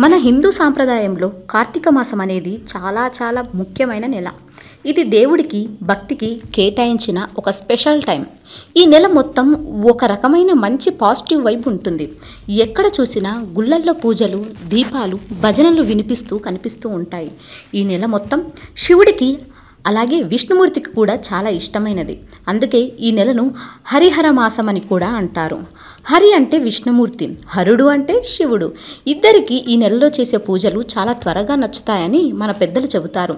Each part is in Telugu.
మన హిందూ సాంప్రదాయంలో కార్తీక మాసం అనేది చాలా చాలా ముఖ్యమైన నెల. ఇది దేవుడికి భక్తికి కేటాయించిన ఒక స్పెషల్ టైం. ఈ నెల మొత్తం ఒక రకమైన మంచి పాజిటివ్ వైబ్ ఉంటుంది. ఎక్కడ చూసినా గుళ్ళల్లో పూజలు, దీపాలు, భజనలు వినిపిస్తూ కనిపిస్తూ ఉంటాయి. ఈ నెల మొత్తం శివుడికి అలాగే విష్ణుమూర్తికి కూడా చాలా ఇష్టమైనది. అందుకే ఈ నెలను హరిహర మాసం అని కూడా అంటారు. హరి అంటే విష్ణుమూర్తి, హరుడు అంటే శివుడు. ఇద్దరికి ఈ నెలలో చేసే పూజలు చాలా త్వరగా నచ్చుతాయని మన పెద్దలు చెబుతారు.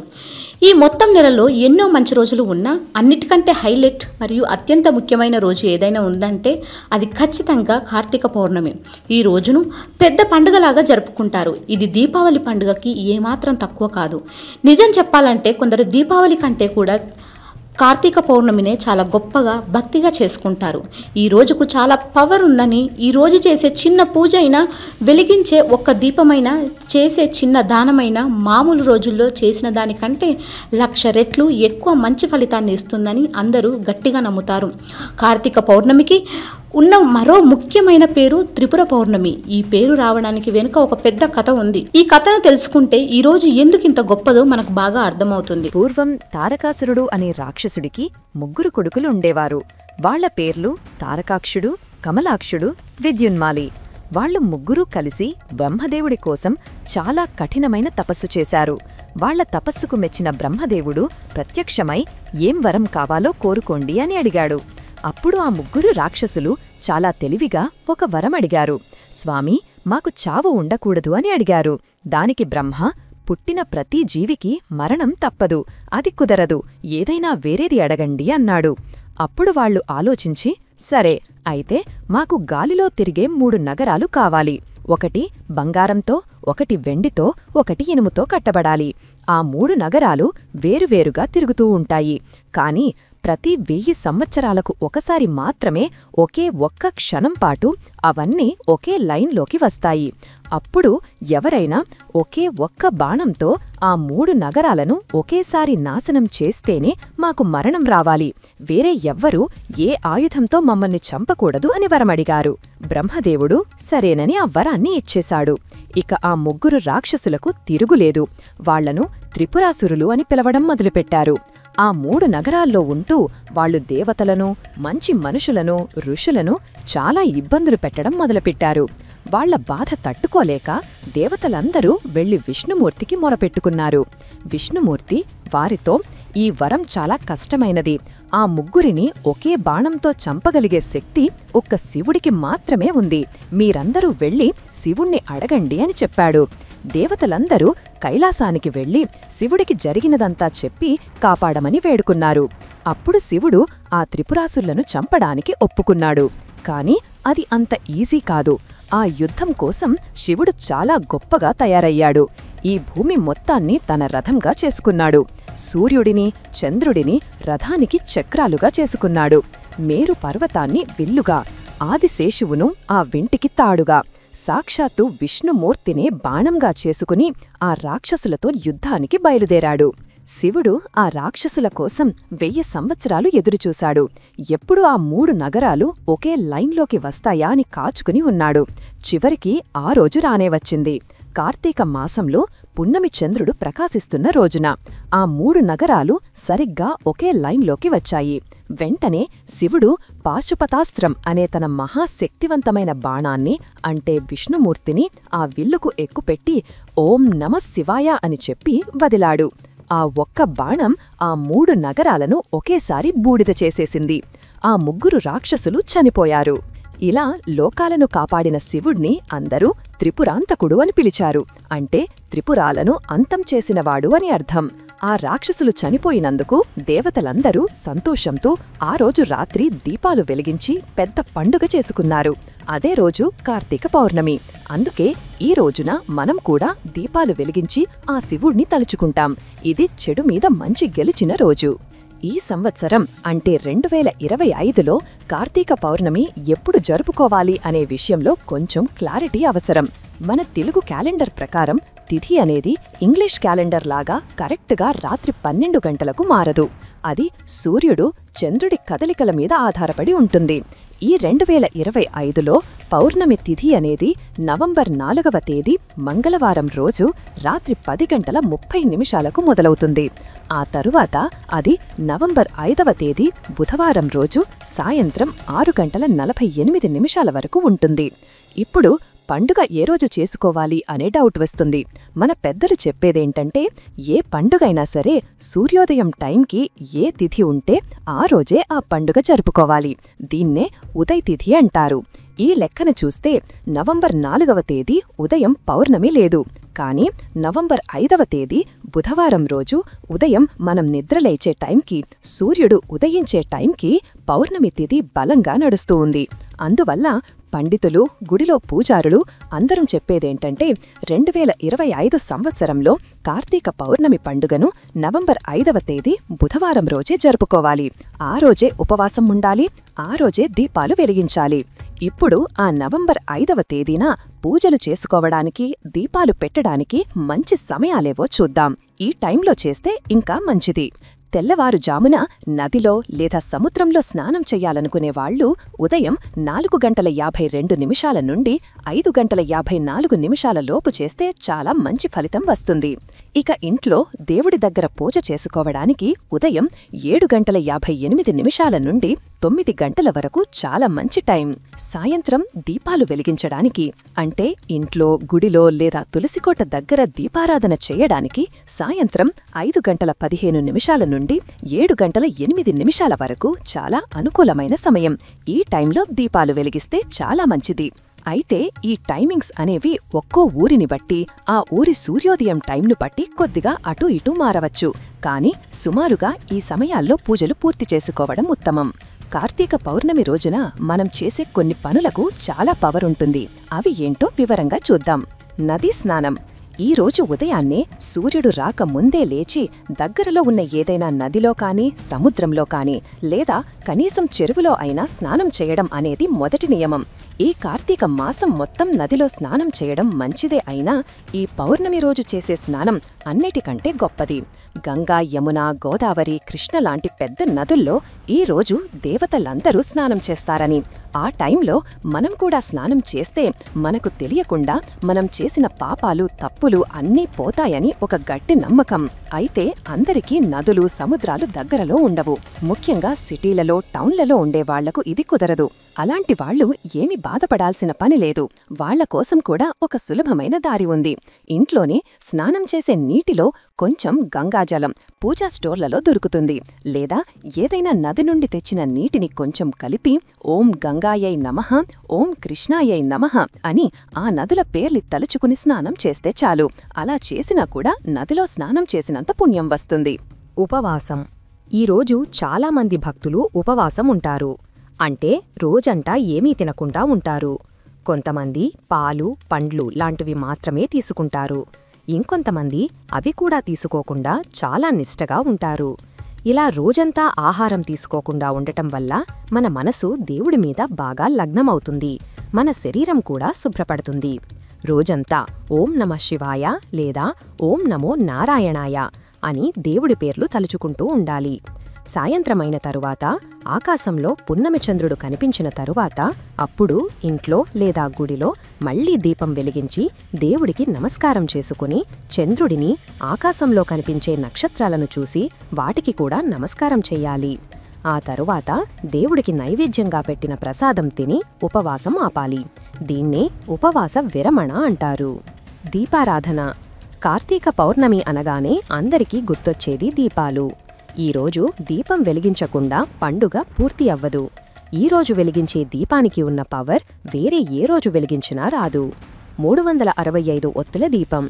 ఈ మొత్తం నెలలో ఎన్నో మంచి రోజులు ఉన్నా అన్నిటికంటే హైలైట్ మరియు అత్యంత ముఖ్యమైన రోజు ఏదైనా ఉందంటే అది ఖచ్చితంగా కార్తీక పౌర్ణమి. ఈ రోజును పెద్ద పండుగలాగా జరుపుకుంటారు. ఇది దీపావళి పండుగకి ఏమాత్రం తక్కువ కాదు. నిజం చెప్పాలంటే కొందరు దీపావళి కంటే కూడా కార్తీక పౌర్ణమినే చాలా గొప్పగా భక్తిగా చేసుకుంటారు. ఈ రోజుకు చాలా పవర్ ఉందని, ఈ రోజు చేసే చిన్న పూజ అయినా, వెలిగించే ఒక్క దీపమైనా, చేసే చిన్న దానమైనా మామూలు రోజుల్లో చేసిన దానికంటే 1,00,000 రెట్లు ఎక్కువ మంచి ఫలితాన్ని ఇస్తుందని అందరూ గట్టిగా నమ్ముతారు. కార్తీక పౌర్ణమికి ఉన్న మరో ముఖ్యమైన పేరు త్రిపుర పౌర్ణమి. ఈ పేరు రావడానికి వెనుక ఒక పెద్ద కథ ఉంది. ఈ కథను తెలుసుకుంటే ఈ రోజు ఎందుకు ఇంత గొప్పదో మనకు బాగా అర్థమవుతుంది. పూర్వం తారకాసురుడు అనే రాక్షసుడికి 3 కొడుకులు ఉండేవారు. వాళ్ల పేర్లు తారకాక్షుడు, కమలాక్షుడు, విద్యున్మాలి. వాళ్లు 3 కలిసి బ్రహ్మదేవుడి కోసం చాలా కఠినమైన తపస్సు చేశారు. వాళ్ల తపస్సుకు మెచ్చిన బ్రహ్మదేవుడు ప్రత్యక్షమై ఏం వరం కావాలో కోరుకోండి అని అడిగాడు. అప్పుడు ఆ 3 రాక్షసులు చాలా తెలివిగా ఒక వరం అడిగారు. స్వామీ, మాకు చావు ఉండకూడదు అని అడిగారు. దానికి బ్రహ్మ, పుట్టిన ప్రతి జీవికి మరణం తప్పదు, అది కుదరదు, ఏదైనా వేరేది అడగండి అన్నాడు. అప్పుడు వాళ్లు ఆలోచించి, సరే అయితే మాకు గాలిలో తిరిగే 3 నగరాలు కావాలి. ఒకటి బంగారంతో, ఒకటి వెండితో, ఒకటి ఇనుముతో కట్టబడాలి. ఆ 3 నగరాలు వేరువేరుగా తిరుగుతూ ఉంటాయి. కాని ప్రతి 1000 సంవత్సరాలకు ఒకసారి మాత్రమే ఒకే ఒక్క క్షణం పాటు అవన్నీ ఒకే లైన్లోకి వస్తాయి. అప్పుడు ఎవరైనా ఒకే ఒక్క బాణంతో ఆ 3 నగరాలను ఒకేసారి నాశనం చేస్తేనే మాకు మరణం రావాలి. వేరే ఎవ్వరూ ఏ ఆయుధంతో మమ్మల్ని చంపకూడదు అని వరమడిగారు. బ్రహ్మదేవుడు సరేనని ఆ వరాన్ని ఇచ్చేశాడు. ఇక ఆ 3 రాక్షసులకు తిరుగులేదు. వాళ్లను త్రిపురాసురులు అని పిలవడం మొదలుపెట్టారు. ఆ 3 నగరాల్లో ఉంటూ వాళ్లు దేవతలను, మంచి మనుషులను, ఋషులను చాలా ఇబ్బందులు పెట్టడం మొదలుపెట్టారు. వాళ్ల బాధ తట్టుకోలేక దేవతలందరూ వెళ్లి విష్ణుమూర్తికి మొరపెట్టుకున్నారు. విష్ణుమూర్తి వారితో, ఈ వరం చాలా కష్టమైనది. ఆ 3ని ఒకే బాణంతో చంపగలిగే శక్తి ఒక్క శివుడికి మాత్రమే ఉంది. మీరందరూ వెళ్లి శివుణ్ణి అడగండి అని చెప్పాడు. దేవతలందరూ కైలాసానికి వెళ్లి శివుడికి జరిగినదంతా చెప్పి కాపాడమని వేడుకున్నారు. అప్పుడు శివుడు ఆ త్రిపురాసురులను చంపడానికి ఒప్పుకున్నాడు. కాని అది అంత ఈజీ కాదు. ఆ యుద్ధం కోసం శివుడు చాలా గొప్పగా తయారయ్యాడు. ఈ భూమి మొత్తాన్ని తన రథంగా చేసుకున్నాడు. సూర్యుడిని, చంద్రుడిని రథానికి చక్రాలుగా చేసుకున్నాడు. మేరు పర్వతాన్ని విల్లుగా, ఆదిశేషువును ఆ వింటికి తాడుగా, సాక్షాత్తు విష్ణుమూర్తినే బాణంగా చేసుకుని ఆ రాక్షసులతో యుద్ధానికి బయలుదేరాడు. శివుడు ఆ రాక్షసుల కోసం 1000 సంవత్సరాలు ఎదురుచూశాడు. ఎప్పుడు ఆ 3 నగరాలు ఒకే లైన్లోకి వస్తాయా అని కాచుకుని ఉన్నాడు. చివరికి ఆ రోజు రానేవచ్చింది. కార్తీక మాసంలో పున్నమి చంద్రుడు ప్రకాశిస్తున్న రోజున ఆ 3 నగరాలు సరిగ్గా ఒకే లైన్లోకి వచ్చాయి. వెంటనే శివుడు పాశుపతాస్త్రం అనే తన మహాశక్తివంతమైన బాణాన్ని, అంటే విష్ణుమూర్తిని, ఆ విల్లుకు ఎక్కుపెట్టి ఓం నమః శివాయ అని చెప్పి వదిలాడు. ఆ ఒక్క బాణం ఆ 3 నగరాలను ఒకేసారి బూడిద చేసేసింది. ఆ 3 రాక్షసులు చనిపోయారు. ఇలా లోకాలను కాపాడిన శివుణ్ణి అందరూ త్రిపురాంతకుడు అని పిలిచారు. అంటే త్రిపురాలను అంతం చేసినవాడు అని అర్థం. ఆ రాక్షసులు చనిపోయినందుకు దేవతలందరూ సంతోషంతో ఆ రోజు రాత్రి దీపాలు వెలిగించి పెద్ద పండుగ చేసుకున్నారు. అదే రోజు కార్తీక పౌర్ణమి. అందుకే ఈ రోజున మనం కూడా దీపాలు వెలిగించి ఆ శివుణ్ణి తలుచుకుంటాం. ఇది చెడు మీద మంచి గెలిచిన రోజు. ఈ సంవత్సరం అంటే 2025లో కార్తీక పౌర్ణమి ఎప్పుడు జరుపుకోవాలి అనే విషయంలో కొంచెం క్లారిటీ అవసరం. మన తెలుగు క్యాలెండర్ ప్రకారం తిథి అనేది ఇంగ్లీష్ క్యాలెండర్ లాగా కరెక్ట్గా రాత్రి 12 గంటలకు మారదు. అది సూర్యుడు, చంద్రుడి కదలికల మీద ఆధారపడి ఉంటుంది. ఈ 2025లో పౌర్ణమి తిథి అనేది నవంబర్ 4వ తేదీ మంగళవారం రోజు రాత్రి 10:30 మొదలవుతుంది. ఆ తరువాత అది నవంబర్ 5వ తేదీ బుధవారం రోజు సాయంత్రం 6:48 వరకు ఉంటుంది. ఇప్పుడు పండుగ ఏ రోజు చేసుకోవాలి అనే డౌట్ వస్తుంది. మన పెద్దలు చెప్పేదేంటంటే ఏ పండుగైనా సరే సూర్యోదయం టైంకి ఏ తిథి ఉంటే ఆ రోజే ఆ పండుగ జరుపుకోవాలి. దీన్నే ఉదయ్ తిథి అంటారు. ఈ లెక్కన చూస్తే నవంబర్ 4వ తేదీ ఉదయం పౌర్ణమి లేదు. కానీ నవంబర్ 5వ తేదీ బుధవారం రోజు ఉదయం మనం నిద్రలేచే టైంకి, సూర్యుడు ఉదయించే టైంకి పౌర్ణమి తిథి బలంగా నడుస్తూ ఉంది. అందువల్ల పండితులు, గుడిలో పూజారులు అందరం చెప్పేదేంటంటే 2025 సంవత్సరంలో కార్తీక పౌర్ణమి పండుగను నవంబర్ 5వ తేదీ బుధవారం రోజే జరుపుకోవాలి. ఆ రోజే ఉపవాసం ఉండాలి, ఆ రోజే దీపాలు వెలిగించాలి. ఇప్పుడు ఆ నవంబర్ 5వ తేదీన పూజలు చేసుకోవడానికి, దీపాలు పెట్టడానికి మంచి సమయాలేవో చూద్దాం. ఈ టైంలో చేస్తే ఇంకా మంచిది. తెల్లవారుజామున నదిలో లేదా సముద్రంలో స్నానం చెయ్యాలనుకునే వాళ్ళు ఉదయం 4:52 నుండి 5:54 లోపు చేస్తే చాలా మంచి ఫలితం వస్తుంది. ఇక ఇంట్లో దేవుడి దగ్గర పూజ చేసుకోవడానికి ఉదయం 7:58 నుండి 9 గంటల వరకు చాలా మంచి టైం. సాయంత్రం దీపాలు వెలిగించడానికి అంటే ఇంట్లో, గుడిలో లేదా తులసికోట దగ్గర దీపారాధన చేయడానికి సాయంత్రం 5:15 నుండి 7:08 వరకు చాలా అనుకూలమైన సమయం. ఈ టైంలో దీపాలు వెలిగిస్తే చాలా మంచిది. అయితే ఈ టైమింగ్స్ అనేవి ఒక్కో ఊరిని బట్టి, ఆ ఊరి సూర్యోదయం టైంను బట్టి కొద్దిగా అటూ ఇటూ మారవచ్చు. కానీ సుమారుగా ఈ సమయాల్లో పూజలు పూర్తి చేసుకోవడం ఉత్తమం. కార్తీక పౌర్ణమి రోజున మనం చేసే కొన్ని పనులకు చాలా పవర్ ఉంటుంది. అవి ఏంటో వివరంగా చూద్దాం. నదీ స్నానం. ఈ రోజు ఉదయాన్నే సూర్యుడు రాక ముందే లేచి దగ్గరలో ఉన్న ఏదైనా నదిలో కానీ, సముద్రంలో కానీ, లేదా కనీసం చెరువులో అయినా స్నానం చేయడం అనేది మొదటి నియమం. ఈ కార్తీక మాసం మొత్తం నదిలో స్నానం చేయడం మంచిదే అయినా ఈ పౌర్ణమి రోజు చేసే స్నానం అన్నిటికంటే గొప్పది. గంగా, యమున, గోదావరి, కృష్ణ లాంటి పెద్ద నదుల్లో ఈ రోజు దేవతలందరూ స్నానం చేస్తారని, ఆ టైంలో మనం కూడా స్నానం చేస్తే మనకు తెలియకుండా మనం చేసిన పాపాలు, తప్పులు అన్నీ పోతాయని ఒక గట్టి నమ్మకం. అయితే అందరికీ నదులు, సముద్రాలు దగ్గరలో ఉండవు. ముఖ్యంగా సిటీలలో, టౌన్లలో ఉండేవాళ్లకు ఇది కుదరదు. అలాంటి వాళ్లు ఏమి బాధపడాల్సిన పని లేదు. వాళ్ల కోసం కూడా ఒక సులభమైన దారి ఉంది. ఇంట్లోనే స్నానం చేసే నీటిలో కొంచెం గంగాజలం పూజా స్టోర్లలో దొరుకుతుంది. లేదా ఏదైనా నది నుండి తెచ్చిన నీటిని కొంచెం కలిపి ఓం గంగాయై నమః, ఓం కృష్ణాయై నమః అని ఆ నదుల పేర్లి తలుచుకుని స్నానం చేస్తే చాలు. అలా చేసినా కూడా నదిలో స్నానం చేసినంత పుణ్యం వస్తుంది. ఉపవాసం. ఈరోజు చాలామంది భక్తులు ఉపవాసం ఉంటారు. అంటే రోజంతా ఏమీ తినకుండా ఉంటారు. కొంతమంది పాలు, పండ్లు లాంటివి మాత్రమే తీసుకుంటారు. ఇంకొంతమంది అవి కూడా తీసుకోకుండా చాలా నిష్టగా ఉంటారు. ఇలా రోజంతా ఆహారం తీసుకోకుండా ఉండటం వల్ల మన మనసు దేవుడి మీద బాగా లగ్నమవుతుంది. మన శరీరం కూడా శుభ్రపడుతుంది. రోజంతా ఓం నమః శివాయ లేదా ఓం నమో నారాయణాయ అని దేవుడి పేర్లు తలుచుకుంటూ ఉండాలి. సాయంత్రమైన తరువాత ఆకాశంలో పున్నమి చంద్రుడు కనిపించిన తరువాత అప్పుడు ఇంట్లో లేదా గుడిలో మళ్లీ దీపం వెలిగించి దేవుడికి నమస్కారం చేసుకుని చంద్రుడిని, ఆకాశంలో కనిపించే నక్షత్రాలను చూసి వాటికి కూడా నమస్కారం చెయ్యాలి. ఆ తరువాత దేవుడికి నైవేద్యంగా పెట్టిన ప్రసాదం తిని ఉపవాసం ఆపాలి. దీన్నే ఉపవాస విరమణ అంటారు. దీపారాధన. కార్తీక పౌర్ణమి అనగానే అందరికీ గుర్తొచ్చేది దీపాలు. ఈరోజు దీపం వెలిగించకుండా పండుగ పూర్తి అవ్వదు. ఈరోజు వెలిగించే దీపానికి ఉన్న పవర్ వేరే ఏ రోజు వెలిగించినా రాదు. 365 ఒత్తుల దీపం.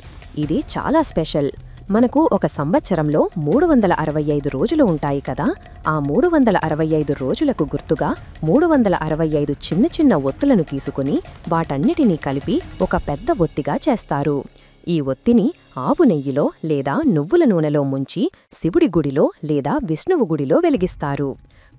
ఇది చాలా స్పెషల్. మనకు ఒక సంవత్సరంలో 365 రోజులు ఉంటాయి కదా. ఆ 365 రోజులకు గుర్తుగా 365 చిన్న చిన్న ఒత్తులను తీసుకుని వాటన్నిటినీ కలిపి ఒక పెద్ద ఒత్తిగా చేస్తారు. ఈ ఒత్తిని ఆవు నెయ్యిలో లేదా నువ్వుల నూనెలో ముంచి శివుడి గుడిలో లేదా విష్ణువు గుడిలో వెలిగిస్తారు.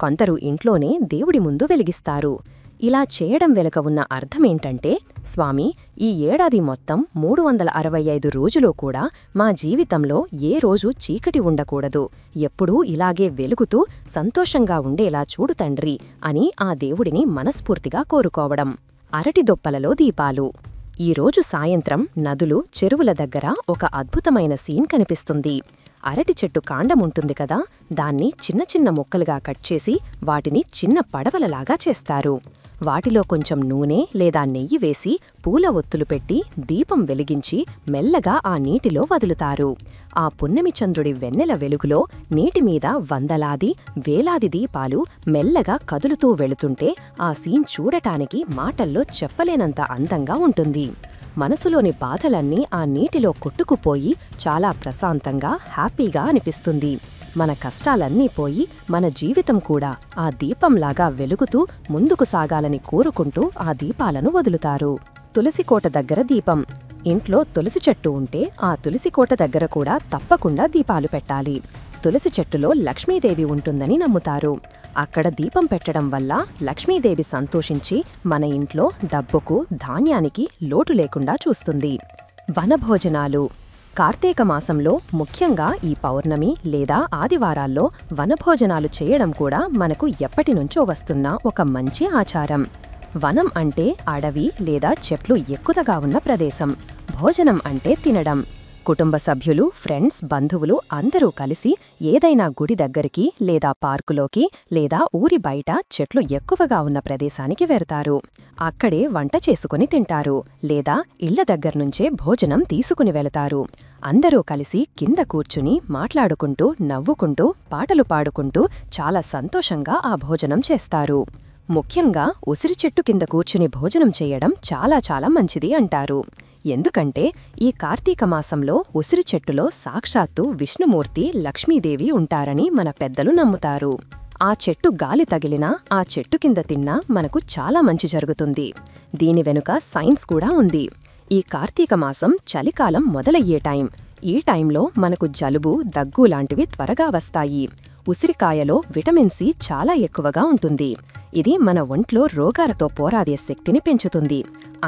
కొందరు ఇంట్లోనే దేవుడి ముందు వెలిగిస్తారు. ఇలా చేయడం వెనుక ఉన్న అర్థమేంటంటే, స్వామి, ఈ ఏడాది మొత్తం 365 రోజులు కూడా మా జీవితంలో ఏ రోజు చీకటి ఉండకూడదు, ఎప్పుడూ ఇలాగే వెలుగుతూ సంతోషంగా ఉండేలా చూడు తండ్రి అని ఆ దేవుడిని మనస్ఫూర్తిగా కోరుకోవడం. అరటిదొప్పలలో దీపాలు. ఈరోజు సాయంత్రం నదులు, చెరువుల దగ్గర ఒక అద్భుతమైన సీన్ కనిపిస్తుంది. అరటి చెట్టు కాండముంటుంది కదా, దాన్ని చిన్న చిన్న ముక్కలుగా కట్ చేసి వాటిని చిన్న పడవలలాగా చేస్తారు. వాటిలో కొంచెం నూనె లేదా నెయ్యి వేసి పూల ఒత్తులు పెట్టి దీపం వెలిగించి మెల్లగా ఆ నీటిలో వదులుతారు. ఆ పున్నమి చంద్రుడి వెన్నెల వెలుగులో నీటిమీద వందలాది, వేలాది దీపాలు మెల్లగా కదులుతూ వెళుతుంటే ఆ సీన్ చూడటానికి మాటల్లో చెప్పలేనంత అందంగా ఉంటుంది. మనసులోని బాధలన్నీ ఆ నీటిలో కొట్టుకుపోయి చాలా ప్రశాంతంగా, హ్యాపీగా అనిపిస్తుంది. మన కష్టాలన్నీ పోయి మన జీవితం కూడా ఆ దీపంలాగా వెలుగుతూ ముందుకు సాగాలని కోరుకుంటూ ఆ దీపాలను వదులుతారు. తులసికోట దగ్గర దీపం. ఇంట్లో తులసి చెట్టు ఉంటే ఆ తులసికోట దగ్గర కూడా తప్పకుండా దీపాలు పెట్టాలి. తులసి చెట్టులో లక్ష్మీదేవి ఉంటుందని నమ్ముతారు. అక్కడ దీపం పెట్టడం వల్ల లక్ష్మీదేవి సంతోషించి మన ఇంట్లో డబ్బుకు, ధాన్యానికి లోటు లేకుండా చూస్తుంది. వనభోజనాలు. కార్తీక మాసంలో ముఖ్యంగా ఈ పౌర్ణమి లేదా ఆదివారాల్లో వనభోజనాలు చేయడం కూడా మనకు ఎప్పటినుంచో వస్తున్న ఒక మంచి ఆచారం. వనం అంటే అడవి లేదా చెట్లు ఎక్కువగా ఉన్న ప్రదేశం. భోజనం అంటే తినడం. కుటుంబ సభ్యులు, ఫ్రెండ్స్, బంధువులు అందరూ కలిసి ఏదైనా గుడి దగ్గరికి లేదా పార్కులోకి లేదా ఊరి బయట చెట్లు ఎక్కువగా ఉన్న ప్రదేశానికి వెళ్తారు. అక్కడే వంట చేసుకుని తింటారు లేదా ఇళ్ల దగ్గర్నుంచే భోజనం తీసుకుని వెళతారు. అందరూ కలిసి కింద కూర్చుని మాట్లాడుకుంటూ, నవ్వుకుంటూ, పాటలు పాడుకుంటూ చాలా సంతోషంగా ఆ భోజనం చేస్తారు. ముఖ్యంగా ఉసిరి చెట్టు కింద కూర్చుని భోజనం చేయడం చాలా చాలా మంచిది అంటారు. ఎందుకంటే ఈ కార్తీక మాసంలో ఉసిరి చెట్టులో సాక్షాత్తు విష్ణుమూర్తి, లక్ష్మీదేవి ఉంటారని మన పెద్దలు నమ్ముతారు. ఆ చెట్టు గాలి తగిలినా, ఆ చెట్టు కింద తిన్నా మనకు చాలా మంచి జరుగుతుంది. దీని వెనుక సైన్స్ కూడా ఉంది. ఈ కార్తీక మాసం చలికాలం మొదలయ్యే టైం. ఈ టైంలో మనకు జలుబు, దగ్గు లాంటివి త్వరగా వస్తాయి. ఉసిరికాయలో విటమిన్ సి చాలా ఎక్కువగా ఉంటుంది. ఇది మన ఒంట్లో రోగాలతో పోరాడే శక్తిని పెంచుతుంది.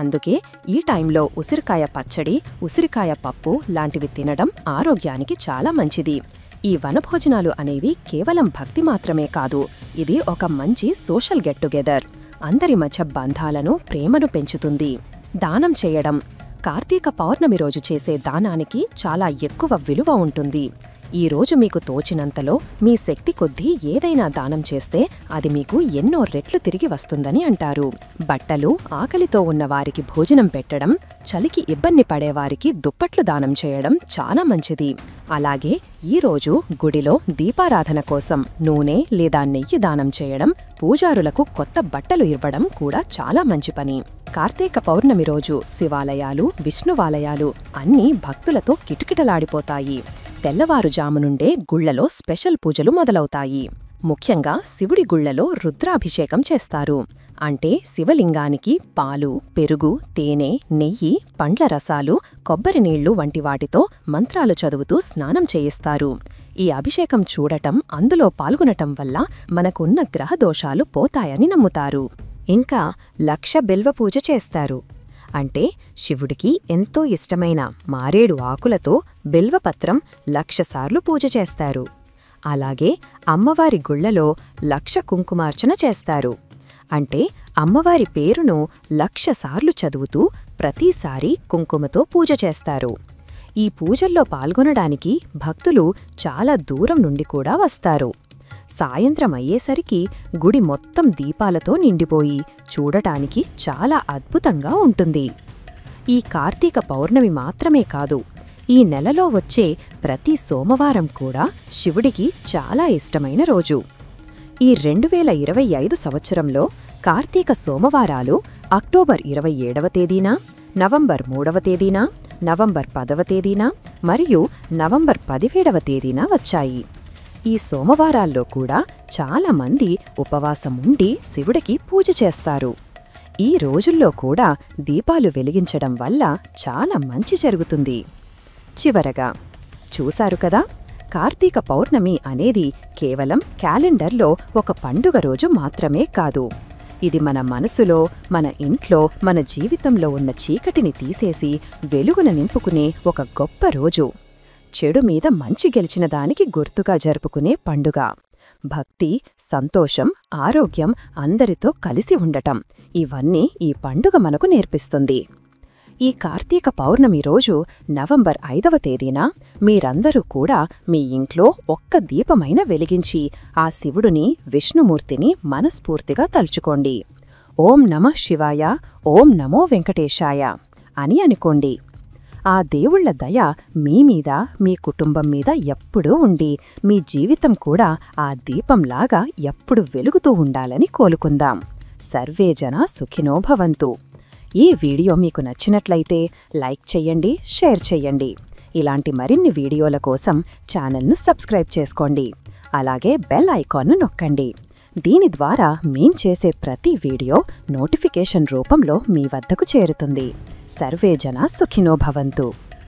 అందుకే ఈ టైంలో ఉసిరికాయ పచ్చడి, ఉసిరికాయ పప్పు లాంటివి తినడం ఆరోగ్యానికి చాలా మంచిది. ఈ వనభోజనాలు అనేవి కేవలం భక్తి మాత్రమే కాదు, ఇది ఒక మంచి సోషల్ గెట్ టుగెదర్. అందరి మధ్య బంధాలను, ప్రేమను పెంచుతుంది. దానం చేయడం. కార్తీక పౌర్ణమి రోజు చేసే దానానికి చాలా ఎక్కువ విలువ ఉంటుంది. ఈ రోజు మీకు తోచినంతలో మీ శక్తి కొద్దీ ఏదైనా దానం చేస్తే అది మీకు ఎన్నో రెట్లు తిరిగి వస్తుందని అంటారు. బట్టలు, ఆకలితో ఉన్నవారికి భోజనం పెట్టడం, చలికి ఇబ్బంది పడేవారికి దుప్పట్లు దానం చేయడం చాలా మంచిది. అలాగే ఈరోజు గుడిలో దీపారాధన కోసం నూనె లేదా నెయ్యి దానం చేయడం, పూజారులకు కొత్త బట్టలు ఇవ్వడం కూడా చాలా మంచి పని. కార్తీక పౌర్ణమి రోజు శివాలయాలు, విష్ణువాలయాలు అన్నీ భక్తులతో కిటకిటలాడిపోతాయి. తెల్లవారుజాము నుండే గుళ్లలో స్పెషల్ పూజలు మొదలవుతాయి. ముఖ్యంగా శివుడి గుళ్లలో రుద్రాభిషేకం చేస్తారు. అంటే శివలింగానికి పాలు, పెరుగు, తేనె, నెయ్యి, పండ్ల రసాలు, కొబ్బరి నీళ్లు వంటి వాటితో మంత్రాలు చదువుతూ స్నానం చేయిస్తారు. ఈ అభిషేకం చూడటం, అందులో పాల్గొనటం వల్ల మనకున్న గ్రహదోషాలు పోతాయని నమ్ముతారు. ఇంకా 1,00,000 బిల్వ పూజ చేస్తారు. అంటే శివుడికి ఎంతో ఇష్టమైన మారేడు ఆకులతో బిల్వపత్రం 1,00,000 సార్లు పూజ చేస్తారు. అలాగే అమ్మవారి గుళ్లలో 1,00,000 కుంకుమార్చన చేస్తారు. అంటే అమ్మవారి పేరును 1,00,000 సార్లు చదువుతూ ప్రతిసారి కుంకుమతో పూజ చేస్తారు. ఈ పూజల్లో పాల్గొనడానికి భక్తులు చాలా దూరం నుండి కూడా వస్తారు. సాయంత్రం అయ్యేసరికి గుడి మొత్తం దీపాలతో నిండిపోయి చూడటానికి చాలా అద్భుతంగా ఉంటుంది. ఈ కార్తీక పౌర్ణమి మాత్రమే కాదు, ఈ నెలలో వచ్చే ప్రతి సోమవారం కూడా శివుడికి చాలా ఇష్టమైన రోజు. ఈ 2025 సంవత్సరంలో కార్తీక సోమవారాలు అక్టోబర్ 27వ తేదీన, నవంబర్ 3వ తేదీన, నవంబర్ 10వ తేదీన మరియు నవంబర్ 17వ తేదీన వచ్చాయి. ఈ సోమవారాల్లో కూడా చాలామంది ఉపవాసం ఉండి శివుడికి పూజ చేస్తారు. ఈ రోజుల్లో కూడా దీపాలు వెలిగించడం వల్ల చాలా మంచి జరుగుతుంది. చివరగా చూశారు కదా, కార్తీక పౌర్ణమి అనేది కేవలం క్యాలెండర్లో ఒక పండుగ రోజు మాత్రమే కాదు. ఇది మన మనసులో, మన ఇంట్లో, మన జీవితంలో ఉన్న చీకటిని తీసేసి వెలుగున నింపుకునే ఒక గొప్ప రోజు. చెడు మీద మంచి గెలిచిన దానికి గుర్తుగా జరుపుకునే పండుగ. భక్తి, సంతోషం, ఆరోగ్యం, అందరితో కలిసి ఉండటం ఇవన్నీ ఈ పండుగ మనకు నేర్పిస్తుంది. ఈ కార్తీక పౌర్ణమి రోజు నవంబర్ 5వ తేదీన మీరందరూ కూడా మీ ఇంట్లో ఒక్క దీపమైన వెలిగించి ఆ శివుడిని, విష్ణుమూర్తిని మనస్ఫూర్తిగా తలుచుకోండి. ఓం నమః శివాయ, ఓం నమో వెంకటేశాయ అని అనుకోండి. ఆ దేవుళ్ల దయ మీ మీద, మీ కుటుంబం మీద ఎప్పుడూ ఉండి మీ జీవితం కూడా ఆ దీపంలాగా ఎప్పుడు వెలుగుతూ ఉండాలని కోలుకుందాం. సర్వే జనా సుఖినో భవంతు. ఈ వీడియో మీకు నచ్చినట్లయితే లైక్ చెయ్యండి, షేర్ చెయ్యండి. ఇలాంటి మరిన్ని వీడియోల కోసం ఛానల్ను సబ్స్క్రైబ్ చేసుకోండి. అలాగే బెల్ ఐకాన్ను నొక్కండి. దీని ద్వారా మేం చేసే ప్రతి వీడియో నోటిఫికేషన్ రూపంలో మీ వద్దకు చేరుతుంది. సర్వే జనా సుఖినో భవంతు.